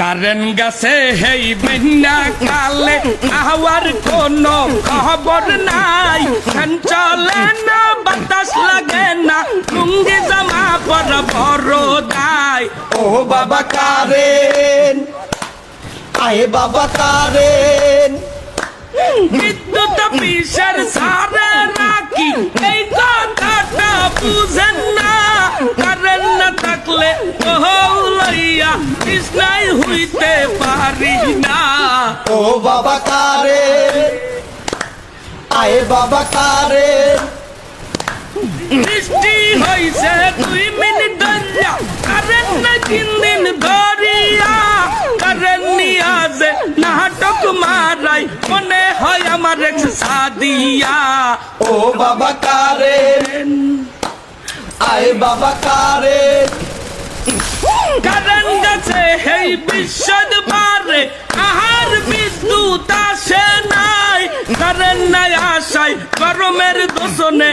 current গেছে হেই বন্যা কালে আওয়ার কোনো খবর নাই ফ্যান চলে না বাতাস লাগে না লুঙ্গি জামা পরা বড় দায় ও বাবা কারেন আয়ে বাবা কারেন বিদ্যুৎ অফিসের সারে নাকি এই কথাটা বুঝেন না কারেন্ট না থাকলে লইয়া কৃষ্ণাই হইতে পারি না ও বাবা কারেন আয়ে বাবা কারেন বৃষ্টি হইছে 2 মিনিট ধরিয়া কারেন্ট না 3 দিন ধরিয়া কারেন্ট নিয়া যে নাটক মারাই মনে হয় আমার এক্স সাদিয়া ও বাবা কারেন আয়ে বাবা কারেন কারেন্ট গেছে হেই বিশ্বদ বারে আহার বিদ্যুৎ আসে নাই কারেন্ট নাই আসায় গরমের দোষণে